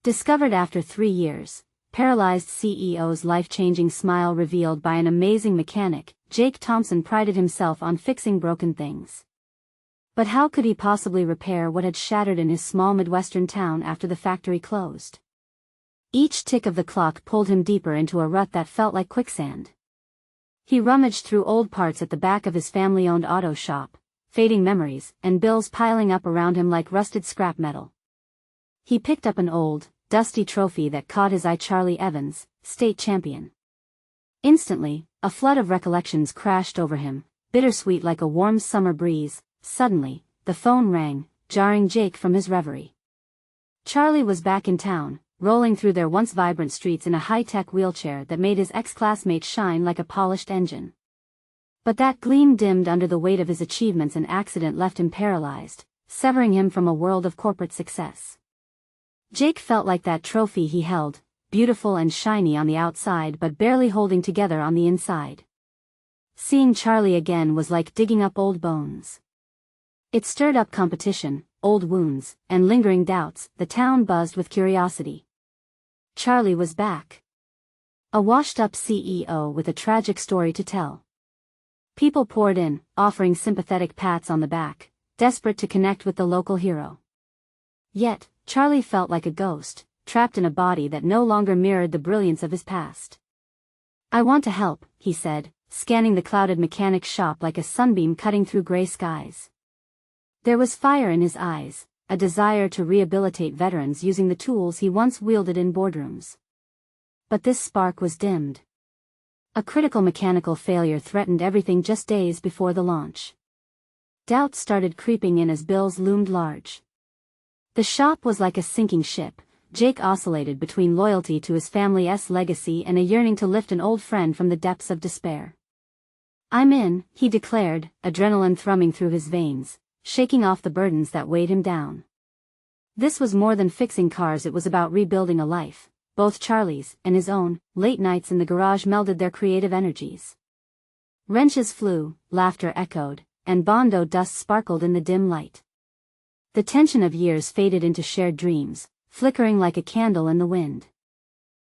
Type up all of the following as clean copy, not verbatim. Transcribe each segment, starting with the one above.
Discovered after 3 years, Paralyzed CEO's life-changing smile revealed by an amazing mechanic, Jake Thompson prided himself on fixing broken things. But how could he possibly repair what had shattered in his small Midwestern town after the factory closed? Each tick of the clock pulled him deeper into a rut that felt like quicksand. He rummaged through old parts at the back of his family-owned auto shop, fading memories and bills piling up around him like rusted scrap metal. He picked up an old, dusty trophy that caught his eye: Charlie Evans, state champion. Instantly, a flood of recollections crashed over him, bittersweet like a warm summer breeze. Suddenly, the phone rang, jarring Jake from his reverie. Charlie was back in town, rolling through their once vibrant streets in a high-tech wheelchair that made his ex-classmate shine like a polished engine. But that gleam dimmed under the weight of his achievements. An accident left him paralyzed, severing him from a world of corporate success. Jake felt like that trophy he held, beautiful and shiny on the outside but barely holding together on the inside. Seeing Charlie again was like digging up old bones. It stirred up competition, old wounds, and lingering doubts. The town buzzed with curiosity. Charlie was back. A washed-up CEO with a tragic story to tell. People poured in, offering sympathetic pats on the back, desperate to connect with the local hero. Yet, Charlie felt like a ghost, trapped in a body that no longer mirrored the brilliance of his past. "I want to help," he said, scanning the clouded mechanic's shop like a sunbeam cutting through gray skies. There was fire in his eyes, a desire to rehabilitate veterans using the tools he once wielded in boardrooms. But this spark was dimmed. A critical mechanical failure threatened everything just days before the launch. Doubt started creeping in as bills loomed large. The shop was like a sinking ship. Jake oscillated between loyalty to his family's legacy and a yearning to lift an old friend from the depths of despair. "I'm in," he declared, adrenaline thrumming through his veins, shaking off the burdens that weighed him down. This was more than fixing cars. It was about rebuilding a life. Both Charlie's and his own. Late nights in the garage melded their creative energies. Wrenches flew, laughter echoed, and Bondo dust sparkled in the dim light. The tension of years faded into shared dreams, flickering like a candle in the wind.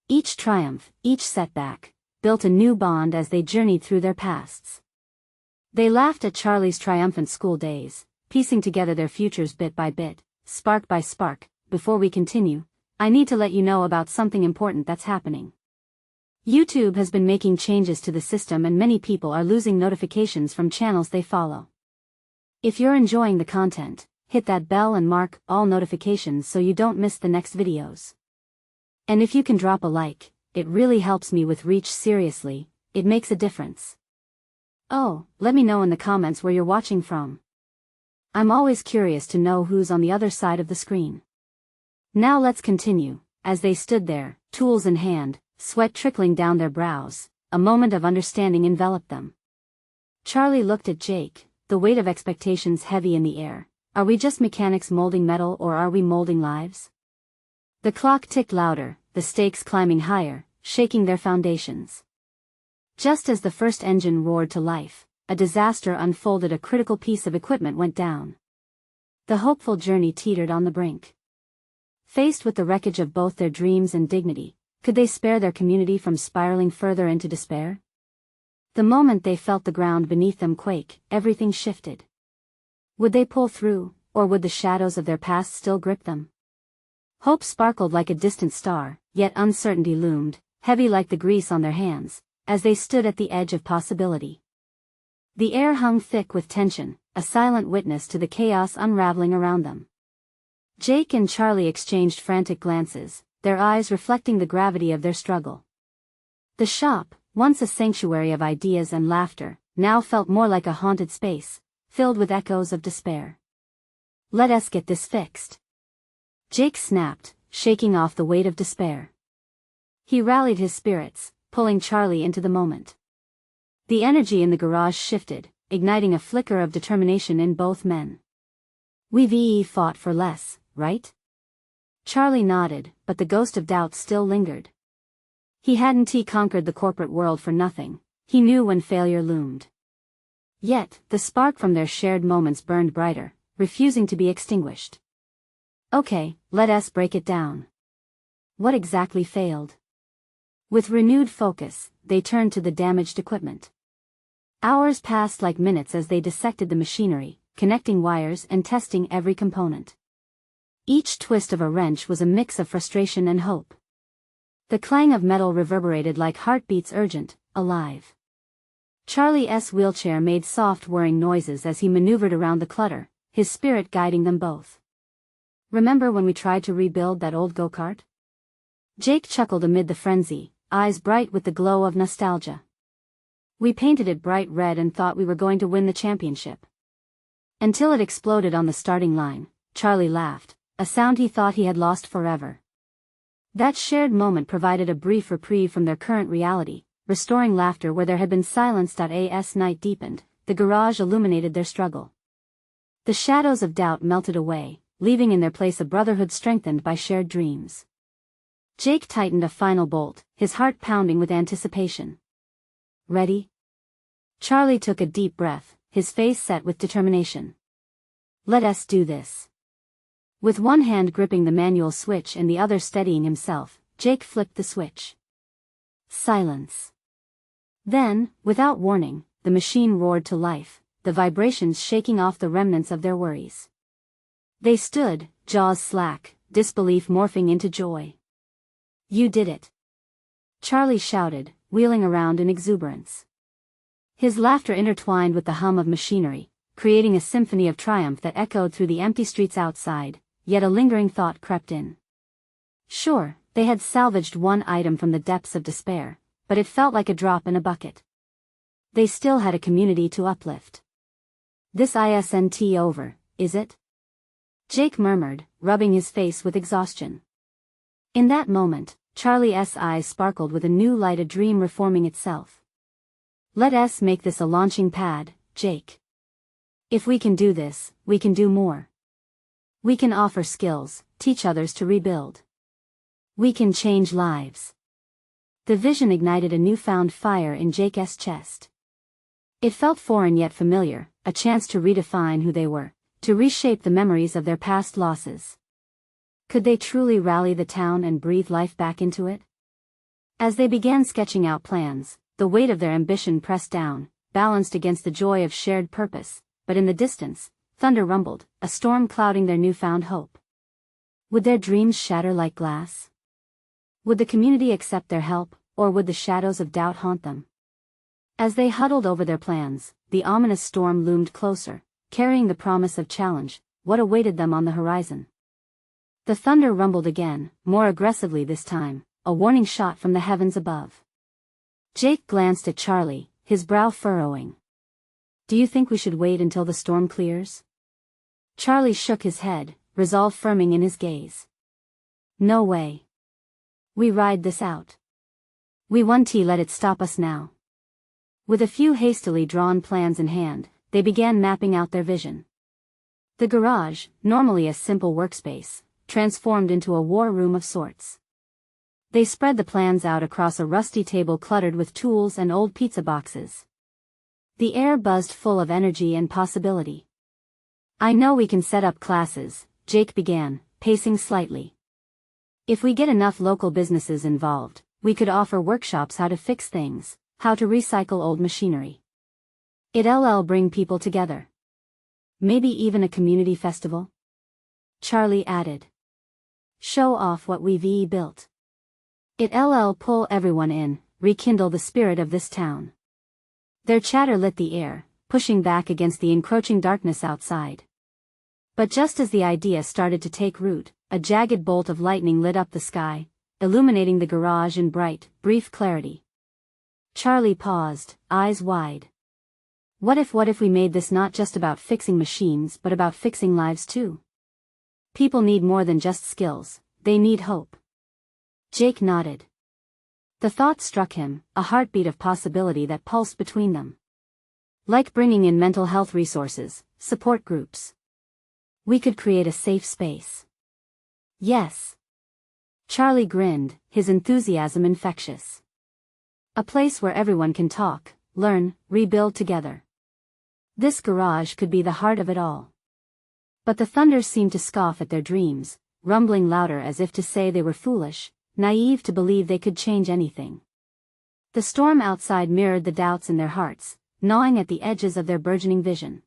Each triumph, each setback, built a new bond as they journeyed through their pasts. They laughed at Charlie's triumphant school days, piecing together their futures bit by bit, spark by spark. Before we continue, I need to let you know about something important that's happening. YouTube has been making changes to the system and many people are losing notifications from channels they follow. If you're enjoying the content, hit that bell and mark all notifications so you don't miss the next videos. And if you can drop a like, it really helps me with reach. Seriously, it makes a difference. Oh, let me know in the comments where you're watching from. I'm always curious to know who's on the other side of the screen. Now let's continue. As they stood there, tools in hand, sweat trickling down their brows, a moment of understanding enveloped them. Charlie looked at Jake, the weight of expectations heavy in the air. Are we just mechanics molding metal, or are we molding lives? The clock ticked louder, the stakes climbing higher, shaking their foundations. Just as the first engine roared to life, a disaster unfolded. A critical piece of equipment went down. The hopeful journey teetered on the brink. Faced with the wreckage of both their dreams and dignity, could they spare their community from spiraling further into despair? The moment they felt the ground beneath them quake, everything shifted. Would they pull through, or would the shadows of their past still grip them? Hope sparkled like a distant star, yet uncertainty loomed, heavy like the grease on their hands, as they stood at the edge of possibility. The air hung thick with tension, a silent witness to the chaos unraveling around them. Jake and Charlie exchanged frantic glances, their eyes reflecting the gravity of their struggle. The shop, once a sanctuary of ideas and laughter, now felt more like a haunted space, filled with echoes of despair. "Let us get this fixed," Jake snapped, shaking off the weight of despair. He rallied his spirits, pulling Charlie into the moment. The energy in the garage shifted, igniting a flicker of determination in both men. "We've fought for less, right?" Charlie nodded, but the ghost of doubt still lingered. He hadn't conquered the corporate world for nothing. He knew when failure loomed. Yet, the spark from their shared moments burned brighter, refusing to be extinguished. "Okay, let us break it down." What exactly failed? With renewed focus, they turned to the damaged equipment. Hours passed like minutes as they dissected the machinery, connecting wires and testing every component. Each twist of a wrench was a mix of frustration and hope. The clang of metal reverberated like heartbeats urgent, alive. Charlie's wheelchair made soft whirring noises as he maneuvered around the clutter, his spirit guiding them both. Remember when we tried to rebuild that old go-kart? Jake chuckled amid the frenzy, eyes bright with the glow of nostalgia. We painted it bright red and thought we were going to win the championship. Until it exploded on the starting line, Charlie laughed, a sound he thought he had lost forever. That shared moment provided a brief reprieve from their current reality, restoring laughter where there had been silence. As night deepened, the garage illuminated their struggle. The shadows of doubt melted away, leaving in their place a brotherhood strengthened by shared dreams. Jake tightened a final bolt, his heart pounding with anticipation. Ready? Charlie took a deep breath, his face set with determination. Let us do this. With one hand gripping the manual switch and the other steadying himself, Jake flipped the switch. Silence. Then, without warning, the machine roared to life, the vibrations shaking off the remnants of their worries. They stood, jaws slack, disbelief morphing into joy. You did it. Charlie shouted, wheeling around in exuberance. His laughter intertwined with the hum of machinery, creating a symphony of triumph that echoed through the empty streets outside, yet a lingering thought crept in. Sure, they had salvaged one item from the depths of despair, but it felt like a drop in a bucket. They still had a community to uplift. This isn't over, is it? Jake murmured, rubbing his face with exhaustion. In that moment, Charlie's eyes sparkled with a new light, a dream reforming itself. Let us make this a launching pad, Jake. If we can do this, we can do more. We can offer skills, teach others to rebuild. We can change lives. The vision ignited a newfound fire in Jake's chest. It felt foreign yet familiar, a chance to redefine who they were, to reshape the memories of their past losses. Could they truly rally the town and breathe life back into it? As they began sketching out plans, the weight of their ambition pressed down, balanced against the joy of shared purpose, but in the distance, thunder rumbled, a storm clouding their newfound hope. Would their dreams shatter like glass? Would the community accept their help, or would the shadows of doubt haunt them? As they huddled over their plans, the ominous storm loomed closer, carrying the promise of challenge, what awaited them on the horizon. The thunder rumbled again, more aggressively this time, a warning shot from the heavens above. Jake glanced at Charlie, his brow furrowing. Do you think we should wait until the storm clears? Charlie shook his head, resolve firming in his gaze. No way. We ride this out. We won't let it stop us now. With a few hastily drawn plans in hand, they began mapping out their vision. The garage, normally a simple workspace, transformed into a war room of sorts. They spread the plans out across a rusty table cluttered with tools and old pizza boxes. The air buzzed full of energy and possibility. I know we can set up classes, Jake began, pacing slightly. If we get enough local businesses involved, we could offer workshops how to fix things, how to recycle old machinery. It'll bring people together. Maybe even a community festival? Charlie added. Show off what we've built. It'll pull everyone in, rekindle the spirit of this town. Their chatter lit the air, pushing back against the encroaching darkness outside. But just as the idea started to take root, a jagged bolt of lightning lit up the sky, illuminating the garage in bright, brief clarity. Charlie paused, eyes wide. What if we made this not just about fixing machines but about fixing lives too? People need more than just skills, they need hope. Jake nodded. The thought struck him, a heartbeat of possibility that pulsed between them. Like bringing in mental health resources, support groups. We could create a safe space. Yes. Charlie grinned, his enthusiasm infectious. A place where everyone can talk, learn, rebuild together. This garage could be the heart of it all. But the thunder seemed to scoff at their dreams, rumbling louder as if to say they were foolish, naive to believe they could change anything. The storm outside mirrored the doubts in their hearts, gnawing at the edges of their burgeoning vision.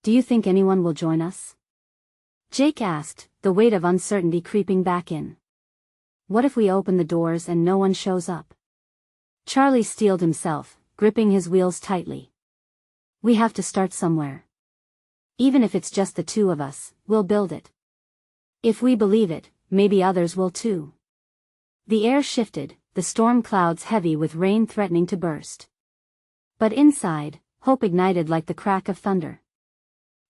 "Do you think anyone will join us?" Jake asked, the weight of uncertainty creeping back in. "What if we open the doors and no one shows up?" Charlie steeled himself, gripping his wheels tightly. "We have to start somewhere. Even if it's just the two of us, we'll build it. If we believe it, maybe others will too." The air shifted, the storm clouds heavy with rain threatening to burst. But inside, hope ignited like the crack of thunder.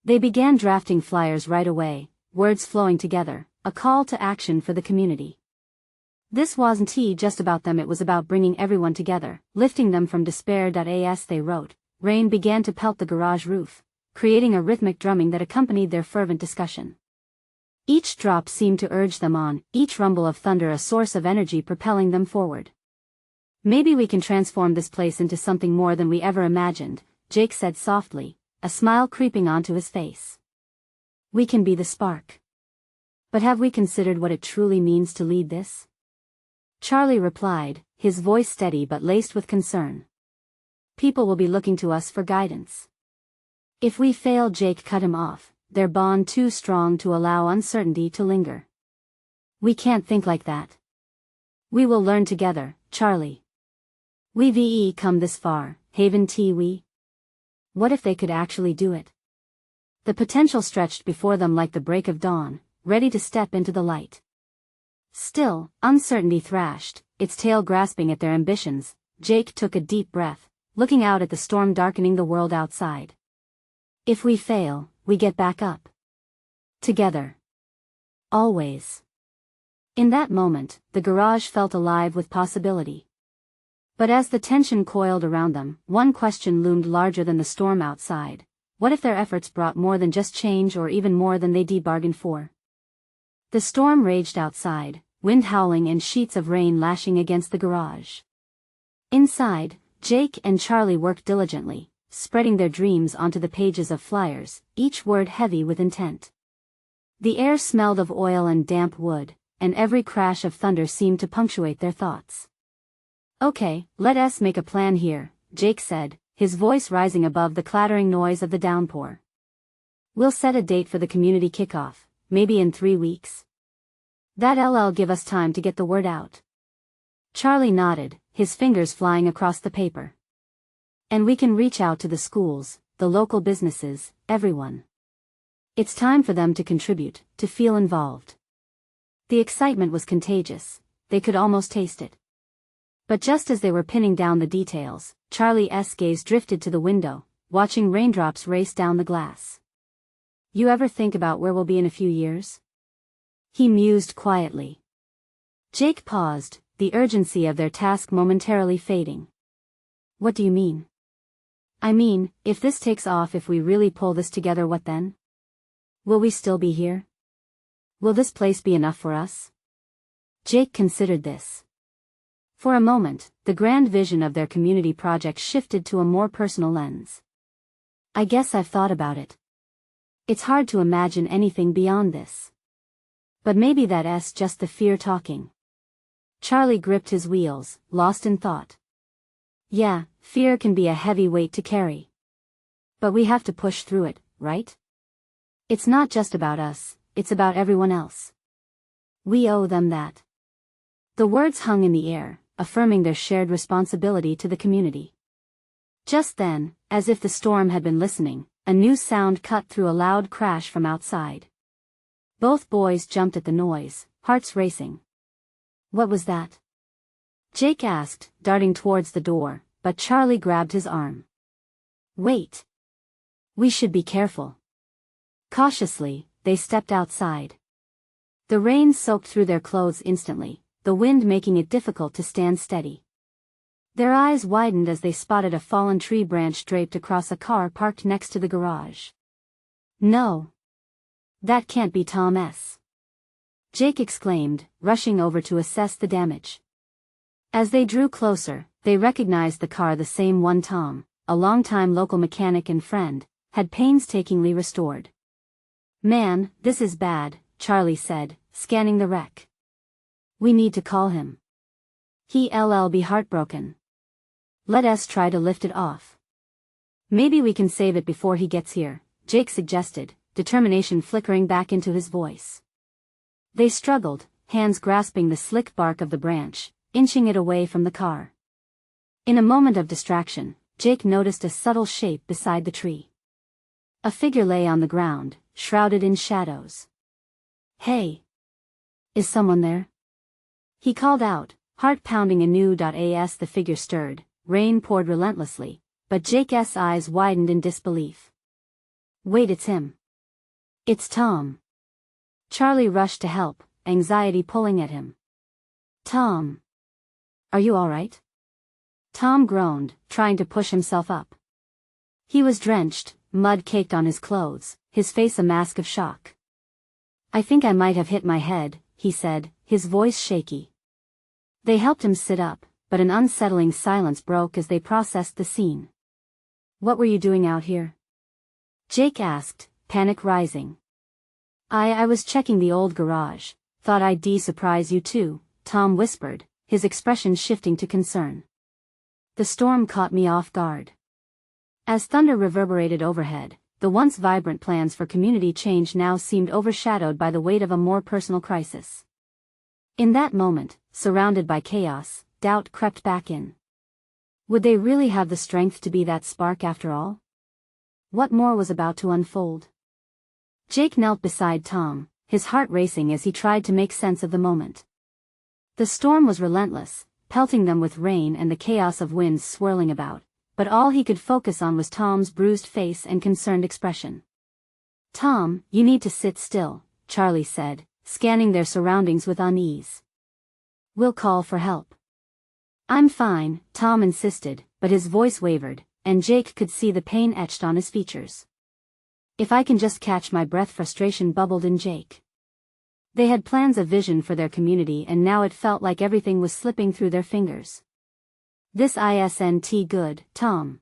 They began drafting flyers right away, words flowing together, a call to action for the community. This wasn't just about them, it was about bringing everyone together, lifting them from despair. As they wrote, rain began to pelt the garage roof, creating a rhythmic drumming that accompanied their fervent discussion. Each drop seemed to urge them on, each rumble of thunder a source of energy propelling them forward. "Maybe we can transform this place into something more than we ever imagined," Jake said softly, a smile creeping onto his face. "We can be the spark. But have we considered what it truly means to lead this?" Charlie replied, his voice steady but laced with concern. "People will be looking to us for guidance. If we fail," Jake cut him off, their bond too strong to allow uncertainty to linger. "We can't think like that. We will learn together, Charlie. We've come this far, haven't we?" What if they could actually do it? The potential stretched before them like the break of dawn, ready to step into the light. Still, uncertainty thrashed, its tail grasping at their ambitions. Jake took a deep breath, looking out at the storm darkening the world outside. "If we fail, we get back up. Together. Always." In that moment, the garage felt alive with possibility. But as the tension coiled around them, one question loomed larger than the storm outside. What if their efforts brought more than just change, or even more than they'd bargained for? The storm raged outside, wind howling and sheets of rain lashing against the garage. Inside, Jake and Charlie worked diligently, spreading their dreams onto the pages of flyers, each word heavy with intent. The air smelled of oil and damp wood, and every crash of thunder seemed to punctuate their thoughts. "Okay, let us make a plan here," Jake said, his voice rising above the clattering noise of the downpour. "We'll set a date for the community kickoff, maybe in 3 weeks. That'll give us time to get the word out." Charlie nodded, his fingers flying across the paper. "And we can reach out to the schools, the local businesses, everyone. It's time for them to contribute, to feel involved." The excitement was contagious, they could almost taste it. But just as they were pinning down the details, Charlie's gaze drifted to the window, watching raindrops race down the glass. "You ever think about where we'll be in a few years?" he mused quietly. Jake paused, the urgency of their task momentarily fading. "What do you mean?" "I mean, if this takes off, if we really pull this together, what then? Will we still be here? Will this place be enough for us?" Jake considered this. For a moment, the grand vision of their community project shifted to a more personal lens. "I guess I've thought about it. It's hard to imagine anything beyond this. But maybe that's just the fear talking." Charlie gripped his wheels, lost in thought. "Yeah, fear can be a heavy weight to carry. But we have to push through it, right? It's not just about us, it's about everyone else. We owe them that." The words hung in the air, affirming their shared responsibility to the community. Just then, as if the storm had been listening, a new sound cut through a loud crash from outside. Both boys jumped at the noise, hearts racing. "What was that?" Jake asked, darting towards the door, but Charlie grabbed his arm. "Wait. We should be careful." Cautiously, they stepped outside. The rain soaked through their clothes instantly, the wind making it difficult to stand steady. Their eyes widened as they spotted a fallen tree branch draped across a car parked next to the garage. "No. That can't be Tom's," Jake exclaimed, rushing over to assess the damage. As they drew closer, they recognized the car, the same one Tom, a longtime local mechanic and friend, had painstakingly restored. "Man, this is bad," Charlie said, scanning the wreck. We need to call him. He'll be heartbroken. Let us try to lift it off. Maybe we can save it before he gets here, Jake suggested, determination flickering back into his voice. They struggled, hands grasping the slick bark of the branch, inching it away from the car. In a moment of distraction, Jake noticed a subtle shape beside the tree. A figure lay on the ground, shrouded in shadows. Hey! Is someone there? He called out, heart pounding anew. As the figure stirred, rain poured relentlessly, but Jake's eyes widened in disbelief. Wait, it's him. It's Tom. Charlie rushed to help, anxiety pulling at him. Tom. Are you all right? Tom groaned, trying to push himself up. He was drenched, mud caked on his clothes, his face a mask of shock. I think I might have hit my head, he said, his voice shaky. They helped him sit up, but an unsettling silence broke as they processed the scene. What were you doing out here? Jake asked, panic rising. I was checking the old garage. Thought I'd surprise you too, Tom whispered, his expression shifting to concern. The storm caught me off guard. As thunder reverberated overhead, the once vibrant plans for community change now seemed overshadowed by the weight of a more personal crisis. In that moment, surrounded by chaos, doubt crept back in. Would they really have the strength to be that spark after all? What more was about to unfold? Jake knelt beside Tom, his heart racing as he tried to make sense of the moment. The storm was relentless, pelting them with rain and the chaos of winds swirling about, but all he could focus on was Tom's bruised face and concerned expression. Tom, you need to sit still, Charlie said, scanning their surroundings with unease. We'll call for help. I'm fine, Tom insisted, but his voice wavered, and Jake could see the pain etched on his features. If I can just catch my breath, frustration bubbled in Jake. They had plans, a vision for their community, and now it felt like everything was slipping through their fingers. This isn't good, Tom.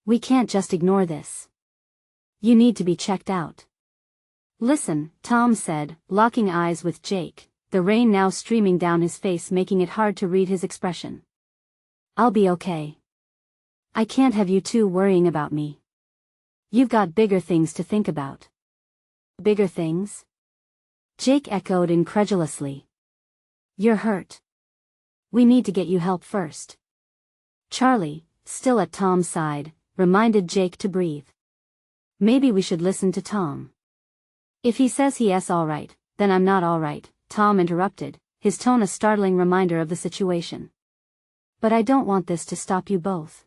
We can't just ignore this. You need to be checked out. Listen, Tom said, locking eyes with Jake, the rain now streaming down his face making it hard to read his expression. I'll be okay. I can't have you two worrying about me. You've got bigger things to think about. Bigger things? Jake echoed incredulously. You're hurt. We need to get you help first. Charlie, still at Tom's side, reminded Jake to breathe. Maybe we should listen to Tom. If he says he's all right, then I'm not all right, Tom interrupted, his tone a startling reminder of the situation. But I don't want this to stop you both.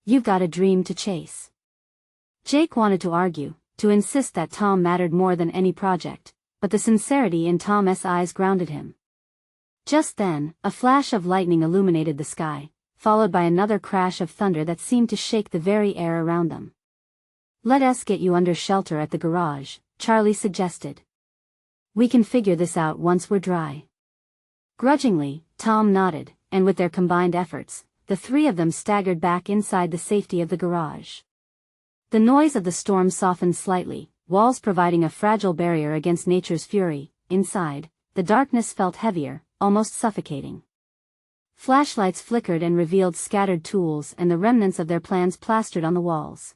You've got a dream to chase. Jake wanted to argue, to insist that Tom mattered more than any project, but the sincerity in Tom's eyes grounded him. Just then, a flash of lightning illuminated the sky, followed by another crash of thunder that seemed to shake the very air around them. Let us get you under shelter at the garage, Charlie suggested. We can figure this out once we're dry. Grudgingly, Tom nodded, and with their combined efforts, the three of them staggered back inside the safety of the garage. The noise of the storm softened slightly, walls providing a fragile barrier against nature's fury. Inside, the darkness felt heavier, almost suffocating. Flashlights flickered and revealed scattered tools and the remnants of their plans plastered on the walls.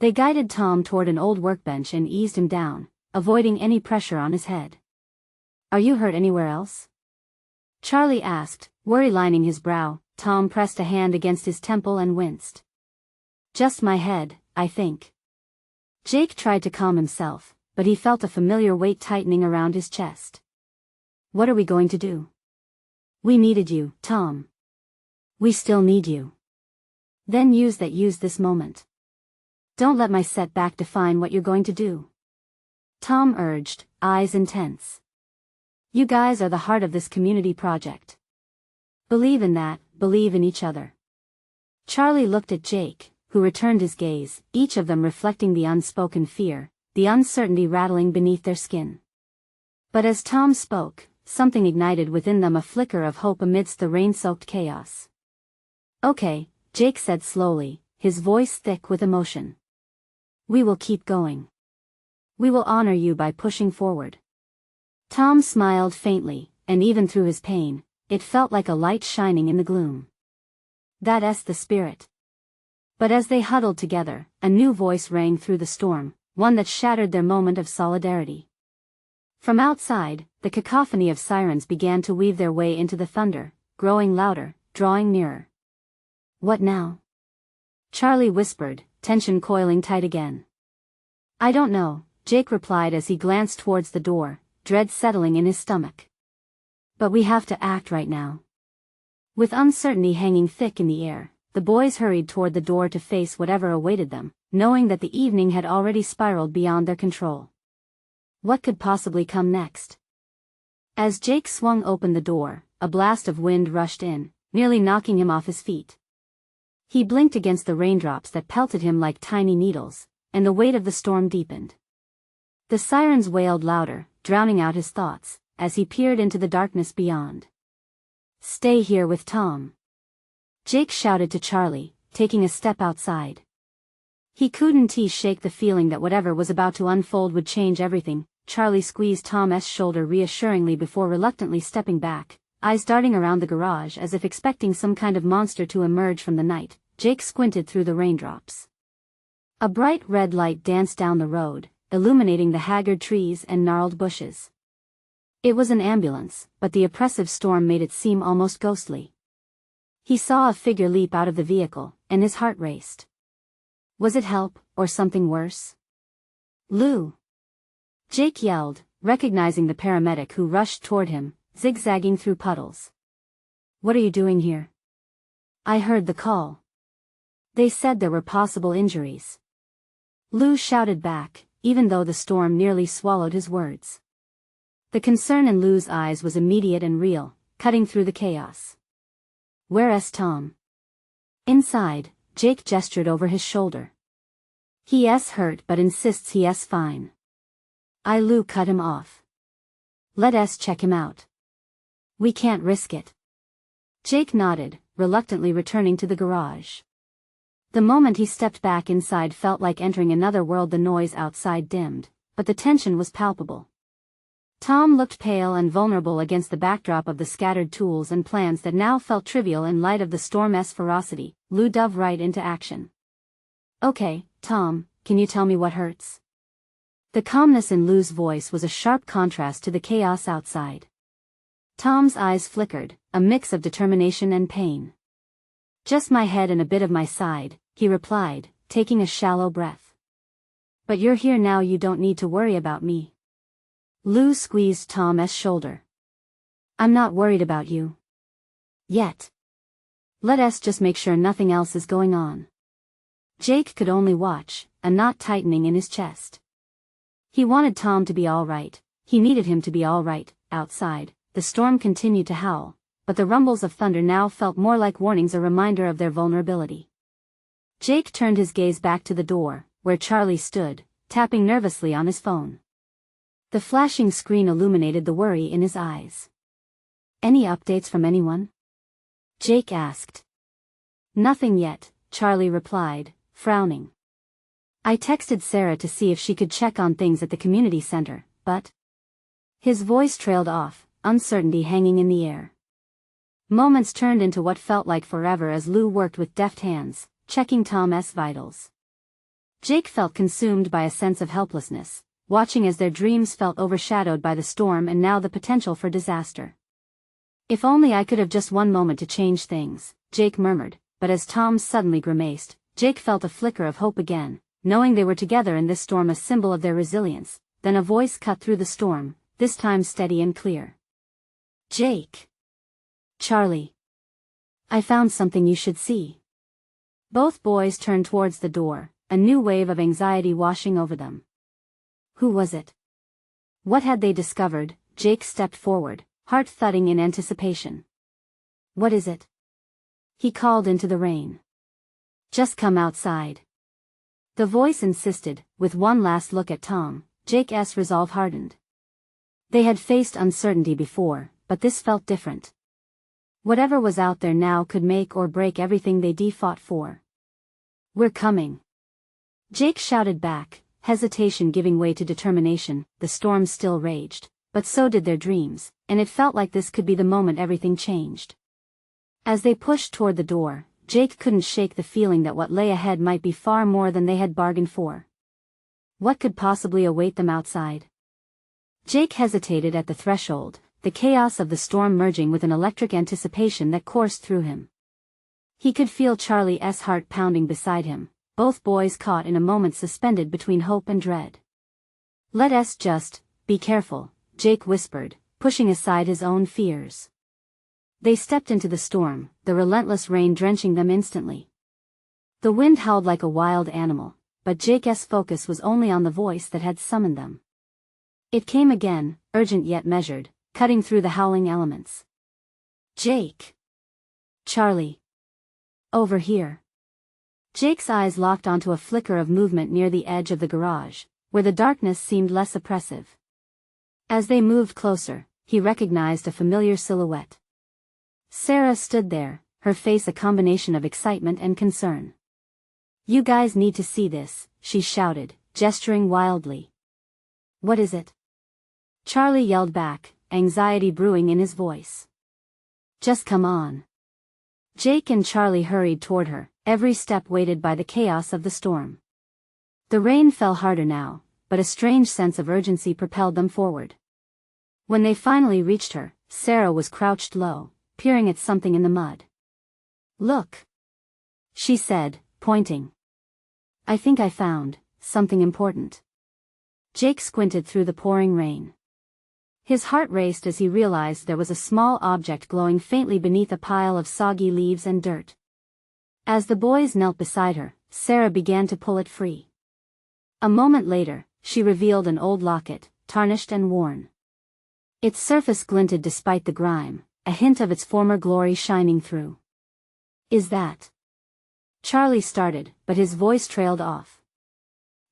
They guided Tom toward an old workbench and eased him down, avoiding any pressure on his head. Are you hurt anywhere else? Charlie asked, worry lining his brow. Tom pressed a hand against his temple and winced. Just my head, I think. Jake tried to calm himself, but he felt a familiar weight tightening around his chest. What are we going to do? We needed you, Tom. We still need you. Then use this moment. Don't let my setback define what you're going to do. Tom urged, eyes intense. You guys are the heart of this community project. Believe in that, believe in each other. Charlie looked at Jake, who returned his gaze, each of them reflecting the unspoken fear, the uncertainty rattling beneath their skin. But as Tom spoke, something ignited within them, a flicker of hope amidst the rain-soaked chaos. Okay, Jake said slowly, his voice thick with emotion. We will keep going. We will honor you by pushing forward. Tom smiled faintly, and even through his pain, it felt like a light shining in the gloom. That's the spirit. But as they huddled together, a new voice rang through the storm, one that shattered their moment of solidarity. From outside, the cacophony of sirens began to weave their way into the thunder, growing louder, drawing nearer. "What now?" Charlie whispered, tension coiling tight again. "I don't know," Jake replied as he glanced towards the door, dread settling in his stomach. "But we have to act right now." With uncertainty hanging thick in the air, the boys hurried toward the door to face whatever awaited them, knowing that the evening had already spiraled beyond their control. What could possibly come next? As Jake swung open the door, a blast of wind rushed in, nearly knocking him off his feet. He blinked against the raindrops that pelted him like tiny needles, and the weight of the storm deepened. The sirens wailed louder, drowning out his thoughts, as he peered into the darkness beyond. "Stay here with Tom," Jake shouted to Charlie, taking a step outside. He couldn't shake the feeling that whatever was about to unfold would change everything. Charlie squeezed Tom's shoulder reassuringly before reluctantly stepping back, eyes darting around the garage as if expecting some kind of monster to emerge from the night. Jake squinted through the raindrops. A bright red light danced down the road, illuminating the haggard trees and gnarled bushes. It was an ambulance, but the oppressive storm made it seem almost ghostly. He saw a figure leap out of the vehicle, and his heart raced. Was it help, or something worse? "Lou!" Jake yelled, recognizing the paramedic who rushed toward him, zigzagging through puddles. "What are you doing here?" "I heard the call. They said there were possible injuries." Lou shouted back, even though the storm nearly swallowed his words. The concern in Lou's eyes was immediate and real, cutting through the chaos. "Where's Tom?" Inside, Jake gestured over his shoulder. "He's hurt but insists he's fine." Lou cut him off. "Let us check him out." "We can't risk it." Jake nodded, reluctantly returning to the garage. The moment he stepped back inside felt like entering another world. The noise outside dimmed, but the tension was palpable. Tom looked pale and vulnerable against the backdrop of the scattered tools and plans that now felt trivial in light of the storm's ferocity. Lou dove right into action. "Okay, Tom, can you tell me what hurts?" The calmness in Lou's voice was a sharp contrast to the chaos outside. Tom's eyes flickered, a mix of determination and pain. "Just my head and a bit of my side," he replied, taking a shallow breath. "But you're here now, you don't need to worry about me." Lou squeezed Tom's shoulder. "I'm not worried about you. Yet. Let us just make sure nothing else is going on." Jake could only watch, a knot tightening in his chest. He wanted Tom to be all right. He needed him to be all right. Outside, the storm continued to howl, but the rumbles of thunder now felt more like warnings, a reminder of their vulnerability. Jake turned his gaze back to the door, where Charlie stood, tapping nervously on his phone. The flashing screen illuminated the worry in his eyes. "Any updates from anyone?" Jake asked. "Nothing yet," Charlie replied, frowning. "I texted Sarah to see if she could check on things at the community center, but..." His voice trailed off, uncertainty hanging in the air. Moments turned into what felt like forever as Lou worked with deft hands, checking Tom's vitals. Jake felt consumed by a sense of helplessness, watching as their dreams felt overshadowed by the storm and now the potential for disaster. "If only I could have just one moment to change things," Jake murmured, but as Tom suddenly grimaced, Jake felt a flicker of hope again, knowing they were together in this storm, a symbol of their resilience. Then a voice cut through the storm, this time steady and clear. "Jake." "Charlie. I found something you should see." Both boys turned towards the door, a new wave of anxiety washing over them. Who was it? What had they discovered? Jake stepped forward, heart thudding in anticipation. "What is it?" he called into the rain. "Just come outside." The voice insisted. With one last look at Tom, Jake's resolve hardened. They had faced uncertainty before, but this felt different. Whatever was out there now could make or break everything they fought for. "We're coming," Jake shouted back, hesitation giving way to determination. The storm still raged, but so did their dreams, and it felt like this could be the moment everything changed. As they pushed toward the door, Jake couldn't shake the feeling that what lay ahead might be far more than they had bargained for. What could possibly await them outside? Jake hesitated at the threshold, the chaos of the storm merging with an electric anticipation that coursed through him. He could feel Charlie's heart pounding beside him, both boys caught in a moment suspended between hope and dread. "Let us just be careful," Jake whispered, pushing aside his own fears. They stepped into the storm, the relentless rain drenching them instantly. The wind howled like a wild animal, but Jake's focus was only on the voice that had summoned them. It came again, urgent yet measured, cutting through the howling elements. "Jake! Charlie! Over here!" Jake's eyes locked onto a flicker of movement near the edge of the garage, where the darkness seemed less oppressive. As they moved closer, he recognized a familiar silhouette. Sarah stood there, her face a combination of excitement and concern. "You guys need to see this," she shouted, gesturing wildly. "What is it?" Charlie yelled back, anxiety brewing in his voice. "Just come on." Jake and Charlie hurried toward her, every step weighted by the chaos of the storm. The rain fell harder now, but a strange sense of urgency propelled them forward. When they finally reached her, Sarah was crouched low, peering at something in the mud. "Look," she said, pointing. "I think I found something important." Jake squinted through the pouring rain. His heart raced as he realized there was a small object glowing faintly beneath a pile of soggy leaves and dirt. As the boys knelt beside her, Sarah began to pull it free. A moment later, she revealed an old locket, tarnished and worn. Its surface glinted despite the grime, a hint of its former glory shining through. "Is that?" Charlie started, but his voice trailed off.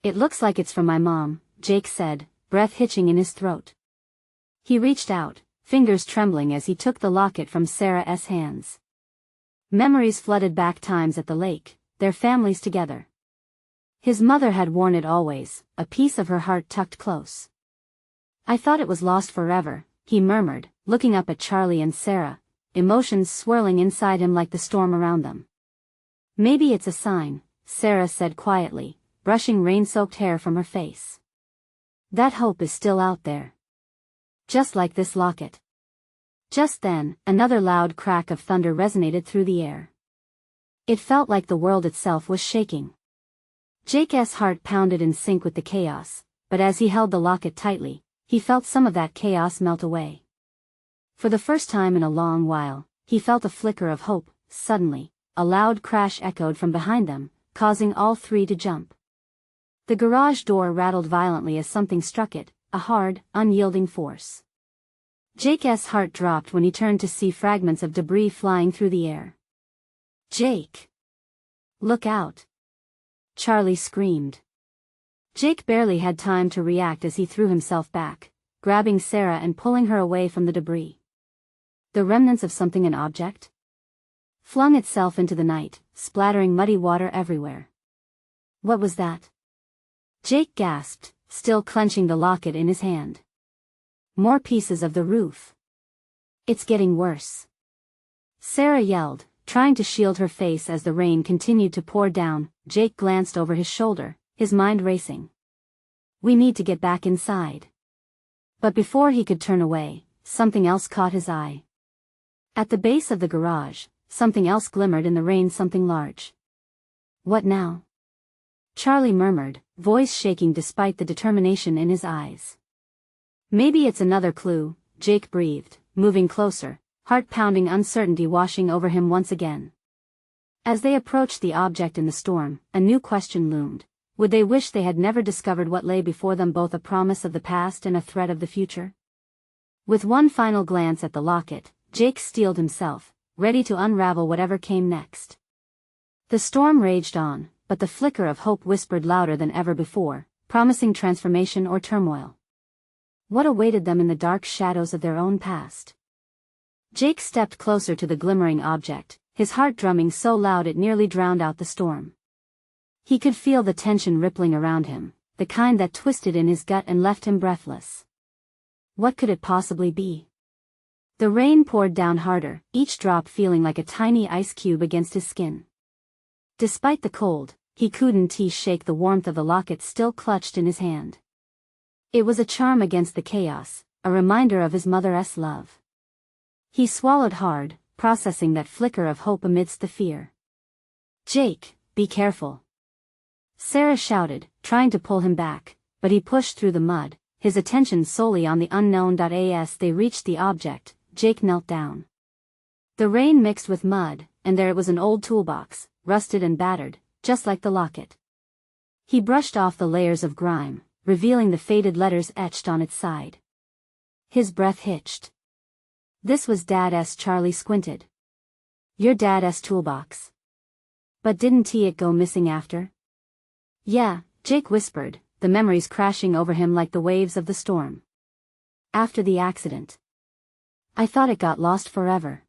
"It looks like it's from my mom," Jake said, breath hitching in his throat. He reached out, fingers trembling as he took the locket from Sarah's hands. Memories flooded back times at the lake, their families together. His mother had worn it always, a piece of her heart tucked close. "I thought it was lost forever," he murmured, looking up at Charlie and Sarah, emotions swirling inside him like the storm around them. "Maybe it's a sign," Sarah said quietly, brushing rain-soaked hair from her face. "That hope is still out there. Just like this locket." Just then, another loud crack of thunder resonated through the air. It felt like the world itself was shaking. Jake's heart pounded in sync with the chaos, but as he held the locket tightly, he felt some of that chaos melt away. For the first time in a long while, he felt a flicker of hope. Suddenly, a loud crash echoed from behind them, causing all three to jump. The garage door rattled violently as something struck it, a hard, unyielding force. Jake's heart dropped when he turned to see fragments of debris flying through the air. "Jake! Look out!" Charlie screamed. Jake barely had time to react as he threw himself back, grabbing Sarah and pulling her away from the debris. The remnants of something, an object, flung itself into the night, splattering muddy water everywhere. "What was that?" Jake gasped, still clenching the locket in his hand. "More pieces of the roof. It's getting worse," Sarah yelled, trying to shield her face as the rain continued to pour down. Jake glanced over his shoulder, his mind racing. "We need to get back inside." But before he could turn away, something else caught his eye. At the base of the garage, something else glimmered in the rain, something large. "What now?" Charlie murmured, voice shaking despite the determination in his eyes. "Maybe it's another clue," Jake breathed, moving closer, heart-pounding uncertainty washing over him once again. As they approached the object in the storm, a new question loomed. Would they wish they had never discovered what lay before them, both a promise of the past and a threat of the future? With one final glance at the locket, Jake steeled himself, ready to unravel whatever came next. The storm raged on, but the flicker of hope whispered louder than ever before, promising transformation or turmoil. What awaited them in the dark shadows of their own past? Jake stepped closer to the glimmering object, his heart drumming so loud it nearly drowned out the storm. He could feel the tension rippling around him, the kind that twisted in his gut and left him breathless. What could it possibly be? The rain poured down harder, each drop feeling like a tiny ice cube against his skin. Despite the cold, he couldn't shake the warmth of the locket still clutched in his hand. It was a charm against the chaos, a reminder of his mother's love. He swallowed hard, processing that flicker of hope amidst the fear. "Jake, be careful," Sarah shouted, trying to pull him back, but he pushed through the mud, his attention solely on the unknown. As they reached the object, Jake knelt down. The rain mixed with mud, and there it was, an old toolbox, rusted and battered, just like the locket. He brushed off the layers of grime, revealing the faded letters etched on its side. His breath hitched. This was Dad's. Charlie squinted. "Your Dad's toolbox. But didn't it go missing after?" "Yeah," Jake whispered, the memories crashing over him like the waves of the storm. "After the accident. I thought it got lost forever."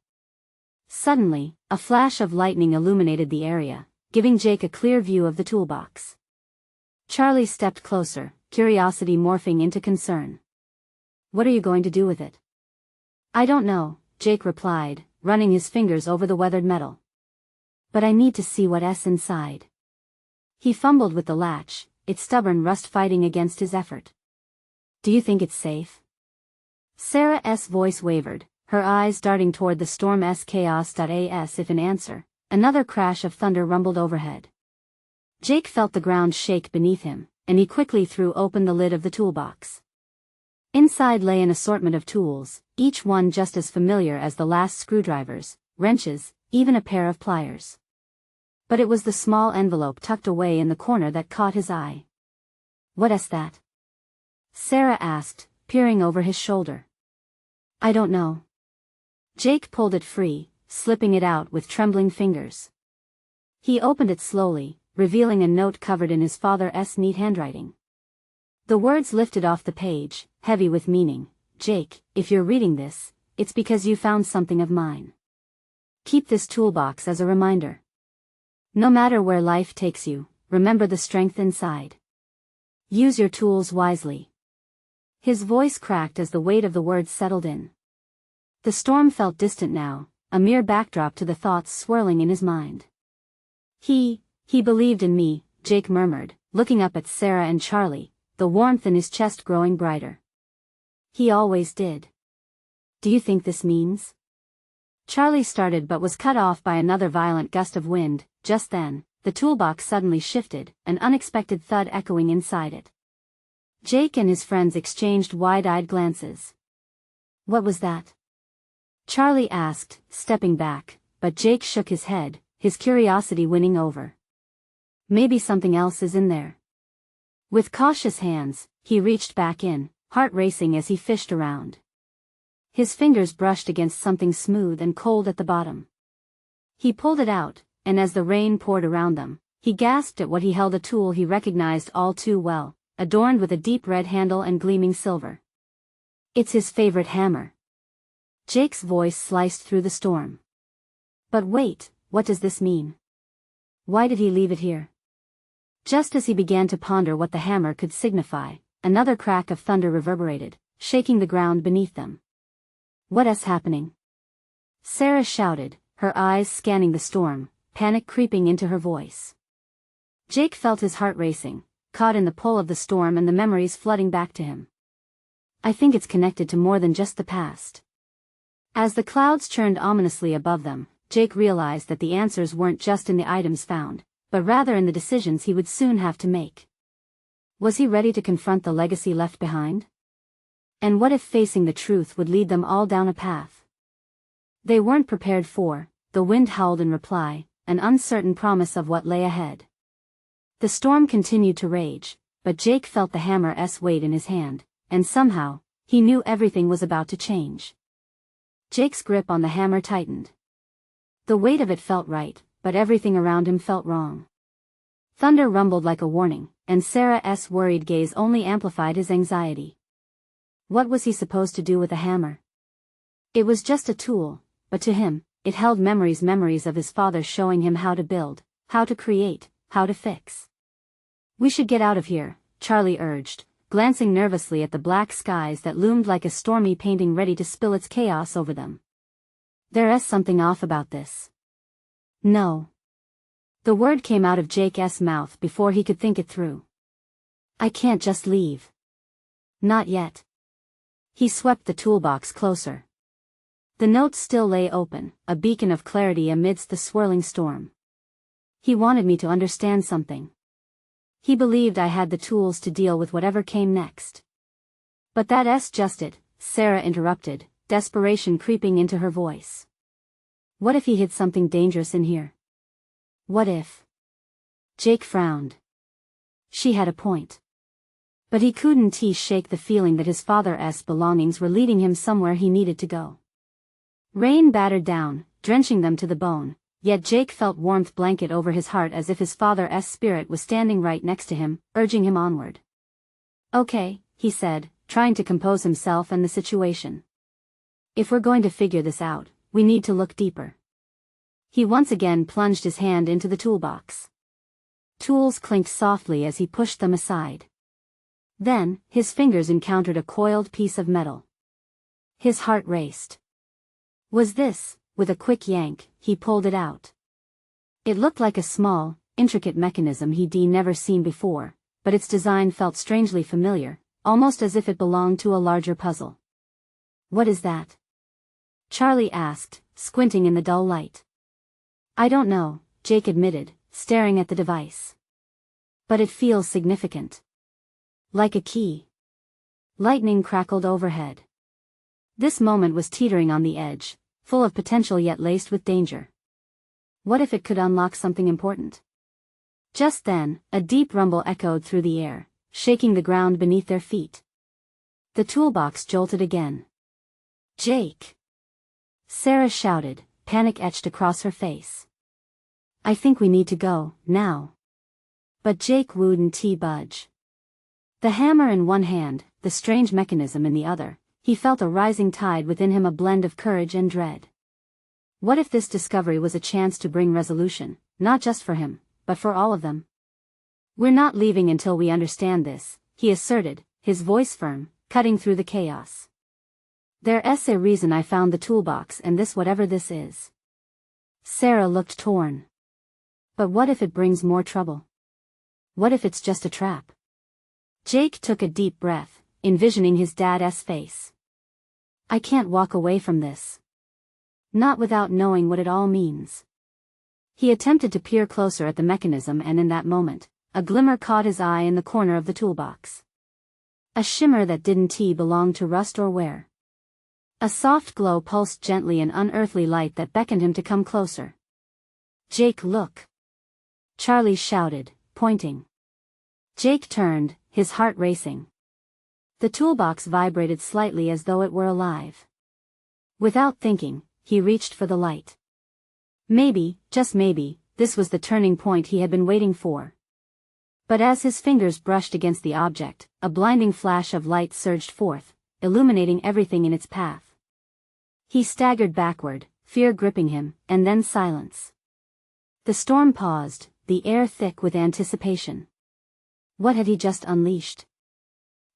Suddenly, a flash of lightning illuminated the area, giving Jake a clear view of the toolbox. Charlie stepped closer, curiosity morphing into concern. "What are you going to do with it?" "I don't know," Jake replied, running his fingers over the weathered metal. "But I need to see what's inside." He fumbled with the latch, its stubborn rust fighting against his effort. "Do you think it's safe?" Sarah's voice wavered, her eyes darting toward the storm's chaos. As if in answer, another crash of thunder rumbled overhead. Jake felt the ground shake beneath him, and he quickly threw open the lid of the toolbox. Inside lay an assortment of tools, each one just as familiar as the last: screwdrivers, wrenches, even a pair of pliers. But it was the small envelope tucked away in the corner that caught his eye. "What's that?" Sarah asked, peering over his shoulder. "I don't know." Jake pulled it free, slipping it out with trembling fingers. He opened it slowly, revealing a note covered in his father's neat handwriting. The words lifted off the page, heavy with meaning. "Jake, if you're reading this, it's because you found something of mine. Keep this toolbox as a reminder. No matter where life takes you, remember the strength inside. Use your tools wisely." His voice cracked as the weight of the words settled in. The storm felt distant now, a mere backdrop to the thoughts swirling in his mind. He believed in me," Jake murmured, looking up at Sarah and Charlie, the warmth in his chest growing brighter. "He always did." "Do you think this means?" Charlie started but was cut off by another violent gust of wind. Just then, the toolbox suddenly shifted, an unexpected thud echoing inside it. Jake and his friends exchanged wide-eyed glances. "What was that?" Charlie asked, stepping back, but Jake shook his head, his curiosity winning over. "Maybe something else is in there." With cautious hands, he reached back in, heart racing as he fished around. His fingers brushed against something smooth and cold at the bottom. He pulled it out, and as the rain poured around them, he gasped at what he held: a tool he recognized all too well, adorned with a deep red handle and gleaming silver. "It's his favorite hammer." Jake's voice sliced through the storm. "But wait, what does this mean? Why did he leave it here?" Just as he began to ponder what the hammer could signify, another crack of thunder reverberated, shaking the ground beneath them. "What's happening?" Sarah shouted, her eyes scanning the storm, panic creeping into her voice. Jake felt his heart racing, caught in the pull of the storm and the memories flooding back to him. "I think it's connected to more than just the past." As the clouds churned ominously above them, Jake realized that the answers weren't just in the items found, but rather in the decisions he would soon have to make. Was he ready to confront the legacy left behind? And what if facing the truth would lead them all down a path they weren't prepared for? The wind howled in reply, an uncertain promise of what lay ahead. The storm continued to rage, but Jake felt the hammer's weight in his hand, and somehow, he knew everything was about to change. Jake's grip on the hammer tightened. The weight of it felt right, but everything around him felt wrong. Thunder rumbled like a warning, and Sarah's worried gaze only amplified his anxiety. What was he supposed to do with a hammer? It was just a tool, but to him, it held memories of his father showing him how to build, how to create, how to fix. "We should get out of here," Charlie urged, glancing nervously at the black skies that loomed like a stormy painting ready to spill its chaos over them. There's something off about this. No. The word came out of Jake's mouth before he could think it through. I can't just leave. Not yet. He swept the toolbox closer. The note still lay open, a beacon of clarity amidst the swirling storm. He wanted me to understand something. He believed I had the tools to deal with whatever came next. But that's just it, Sarah interrupted, desperation creeping into her voice. What if he hid something dangerous in here? What if? Jake frowned. She had a point. But he couldn't shake the feeling that his father's belongings were leading him somewhere he needed to go. Rain battered down, drenching them to the bone, yet Jake felt warmth blanket over his heart as if his father's spirit was standing right next to him, urging him onward. Okay, he said, trying to compose himself and the situation. If we're going to figure this out, we need to look deeper. He once again plunged his hand into the toolbox. Tools clinked softly as he pushed them aside. Then, his fingers encountered a coiled piece of metal. His heart raced. Was this, with a quick yank, he pulled it out. It looked like a small, intricate mechanism he'd never seen before, but its design felt strangely familiar, almost as if it belonged to a larger puzzle. What is that? Charlie asked, squinting in the dull light. I don't know, Jake admitted, staring at the device. But it feels significant. Like a key. Lightning crackled overhead. This moment was teetering on the edge, full of potential yet laced with danger. What if it could unlock something important? Just then, a deep rumble echoed through the air, shaking the ground beneath their feet. The toolbox jolted again. Jake! Sarah shouted, panic etched across her face. I think we need to go, now. But Jake wouldn't budge. The hammer in one hand, the strange mechanism in the other, he felt a rising tide within him, a blend of courage and dread. What if this discovery was a chance to bring resolution, not just for him, but for all of them? We're not leaving until we understand this, he asserted, his voice firm, cutting through the chaos. There's a reason I found the toolbox and this, whatever this is. Sarah looked torn. But what if it brings more trouble? What if it's just a trap? Jake took a deep breath, envisioning his dad's face. I can't walk away from this. Not without knowing what it all means. He attempted to peer closer at the mechanism, and in that moment, a glimmer caught his eye in the corner of the toolbox. A shimmer that didn't belong to rust or wear. A soft glow pulsed gently, an unearthly light that beckoned him to come closer. Jake, look! Charlie shouted, pointing. Jake turned, his heart racing. The toolbox vibrated slightly as though it were alive. Without thinking, he reached for the light. Maybe, just maybe, this was the turning point he had been waiting for. But as his fingers brushed against the object, a blinding flash of light surged forth, illuminating everything in its path. He staggered backward, fear gripping him, and then silence. The storm paused, the air thick with anticipation. What had he just unleashed?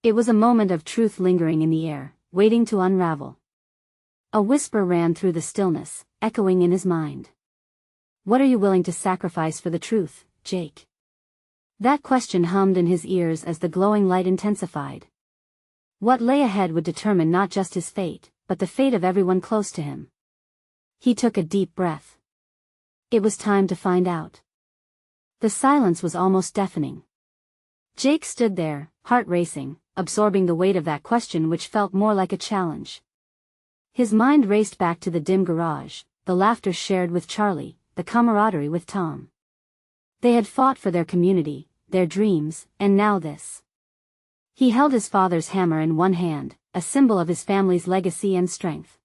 It was a moment of truth lingering in the air, waiting to unravel. A whisper ran through the stillness, echoing in his mind. What are you willing to sacrifice for the truth, Jake? That question hummed in his ears as the glowing light intensified. What lay ahead would determine not just his fate, but the fate of everyone close to him. He took a deep breath. It was time to find out. The silence was almost deafening. Jake stood there, heart racing, absorbing the weight of that question, which felt more like a challenge. His mind raced back to the dim garage, the laughter shared with Charlie, the camaraderie with Tom. They had fought for their community, their dreams, and now this. He held his father's hammer in one hand, a symbol of his family's legacy and strength.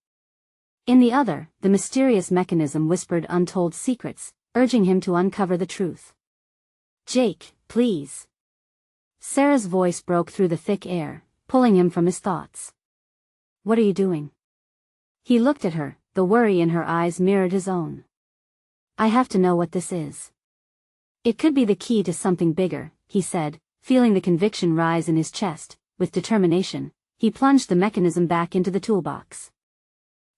In the other, the mysterious mechanism whispered untold secrets, urging him to uncover the truth. Jake, please. Sarah's voice broke through the thick air, pulling him from his thoughts. What are you doing? He looked at her, the worry in her eyes mirrored his own. I have to know what this is. It could be the key to something bigger, he said, feeling the conviction rise in his chest, with determination, he plunged the mechanism back into the toolbox.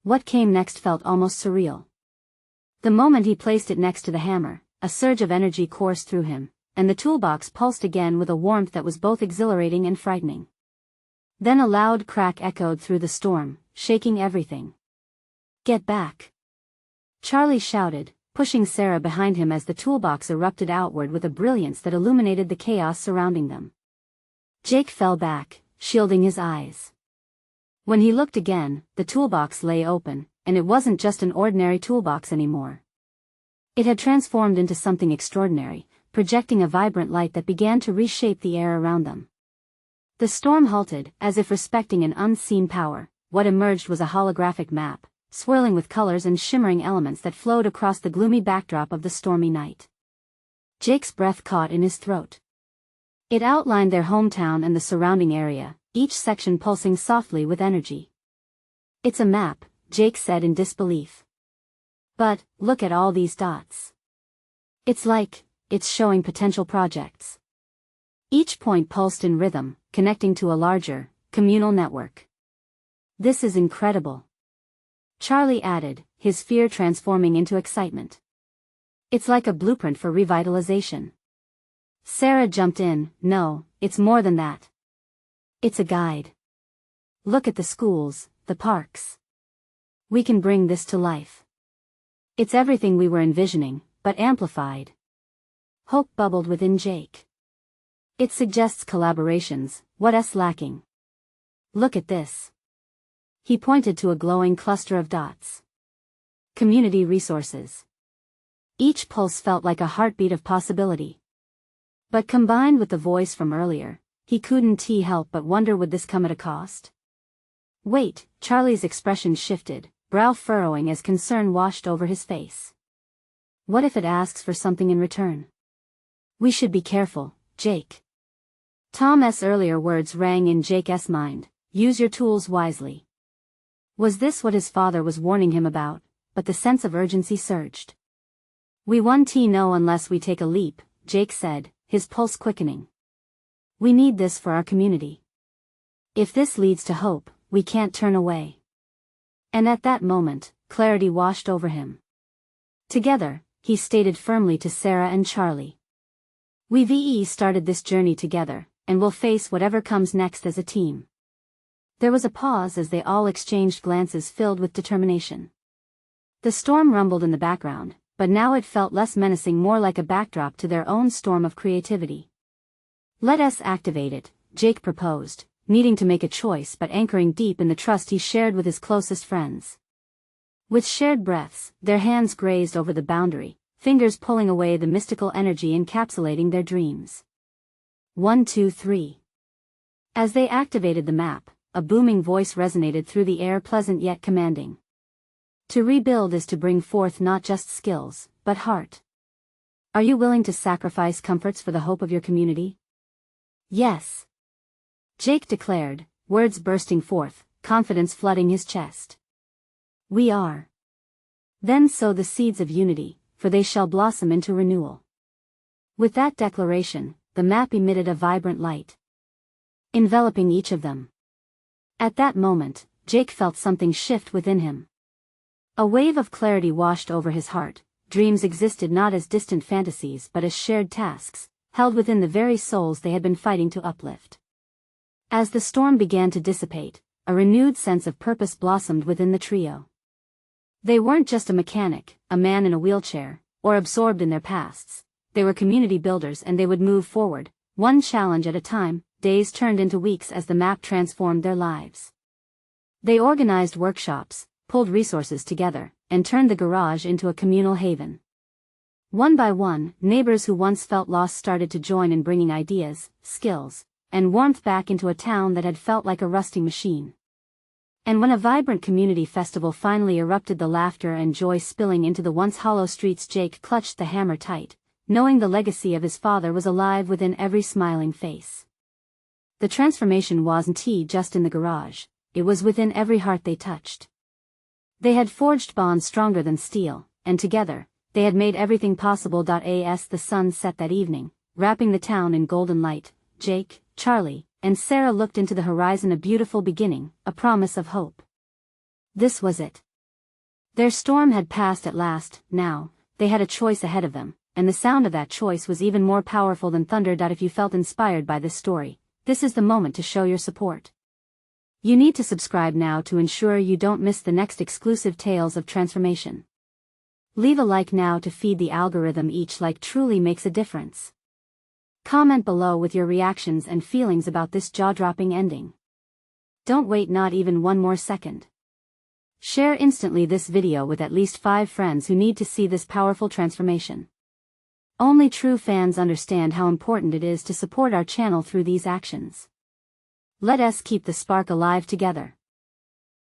What came next felt almost surreal. The moment he placed it next to the hammer, a surge of energy coursed through him, and the toolbox pulsed again with a warmth that was both exhilarating and frightening. Then a loud crack echoed through the storm, shaking everything. "Get back!" Charlie shouted, pushing Sarah behind him as the toolbox erupted outward with a brilliance that illuminated the chaos surrounding them. Jake fell back, shielding his eyes. When he looked again, the toolbox lay open, and it wasn't just an ordinary toolbox anymore. It had transformed into something extraordinary, projecting a vibrant light that began to reshape the air around them. The storm halted, as if respecting an unseen power. What emerged was a holographic map, swirling with colors and shimmering elements that flowed across the gloomy backdrop of the stormy night. Jake's breath caught in his throat. It outlined their hometown and the surrounding area, each section pulsing softly with energy. "It's a map," Jake said in disbelief. "But, look at all these dots. It's showing potential projects." Each point pulsed in rhythm, connecting to a larger, communal network. "This is incredible," Charlie added, his fear transforming into excitement. "It's like a blueprint for revitalization." Sarah jumped in. "No, it's more than that. It's a guide. Look at the schools, the parks. We can bring this to life. It's everything we were envisioning, but amplified." Hope bubbled within Jake. "It suggests collaborations, what's lacking? Look at this." He pointed to a glowing cluster of dots. "Community resources." Each pulse felt like a heartbeat of possibility. But combined with the voice from earlier, he couldn't help but wonder, would this come at a cost? "Wait," Charlie's expression shifted, brow furrowing as concern washed over his face. "What if it asks for something in return?" "We should be careful, Jake." Tom's earlier words rang in Jake's mind, "Use your tools wisely." Was this what his father was warning him about? But the sense of urgency surged. "We won't know unless we take a leap," Jake said, his pulse quickening. "We need this for our community. If this leads to hope, we can't turn away." And at that moment, clarity washed over him. Together, he stated firmly to Sarah and Charlie, "We've started this journey together, and we'll face whatever comes next as a team." There was a pause as they all exchanged glances filled with determination. The storm rumbled in the background, but now it felt less menacing, more like a backdrop to their own storm of creativity. "Let us activate it," Jake proposed, needing to make a choice but anchoring deep in the trust he shared with his closest friends. With shared breaths, their hands grazed over the boundary, fingers pulling away the mystical energy encapsulating their dreams. 1, 2, 3. As they activated the map, a booming voice resonated through the air, pleasant yet commanding. "To rebuild is to bring forth not just skills, but heart. Are you willing to sacrifice comforts for the hope of your community?" "Yes," Jake declared, words bursting forth, confidence flooding his chest. "We are." "Then sow the seeds of unity, for they shall blossom into renewal." With that declaration, the map emitted a vibrant light, enveloping each of them. At that moment, Jake felt something shift within him. A wave of clarity washed over his heart. Dreams existed not as distant fantasies but as shared tasks, held within the very souls they had been fighting to uplift. As the storm began to dissipate, a renewed sense of purpose blossomed within the trio. They weren't just a mechanic, a man in a wheelchair, or absorbed in their pasts. They were community builders, and they would move forward, one challenge at a time. Days turned into weeks as the map transformed their lives. They organized workshops, pulled resources together, and turned the garage into a communal haven. One by one, neighbors who once felt lost started to join in, bringing ideas, skills, and warmth back into a town that had felt like a rusting machine. And when a vibrant community festival finally erupted, the laughter and joy spilling into the once hollow streets, Jake clutched the hammer tight, knowing the legacy of his father was alive within every smiling face. The transformation wasn't just in the garage, it was within every heart they touched. They had forged bonds stronger than steel, and together, they had made everything possible. As the sun set that evening, wrapping the town in golden light, Jake, Charlie, and Sarah looked into the horizon, a beautiful beginning, a promise of hope. This was it. Their storm had passed at last. Now, they had a choice ahead of them, and the sound of that choice was even more powerful than thunder. If you felt inspired by this story, this is the moment to show your support. You need to subscribe now to ensure you don't miss the next exclusive tales of transformation. Leave a like now to feed the algorithm. Each like truly makes a difference. Comment below with your reactions and feelings about this jaw-dropping ending. Don't wait not even one more second. Share instantly this video with at least 5 friends who need to see this powerful transformation. Only true fans understand how important it is to support our channel through these actions. Let us keep the spark alive together.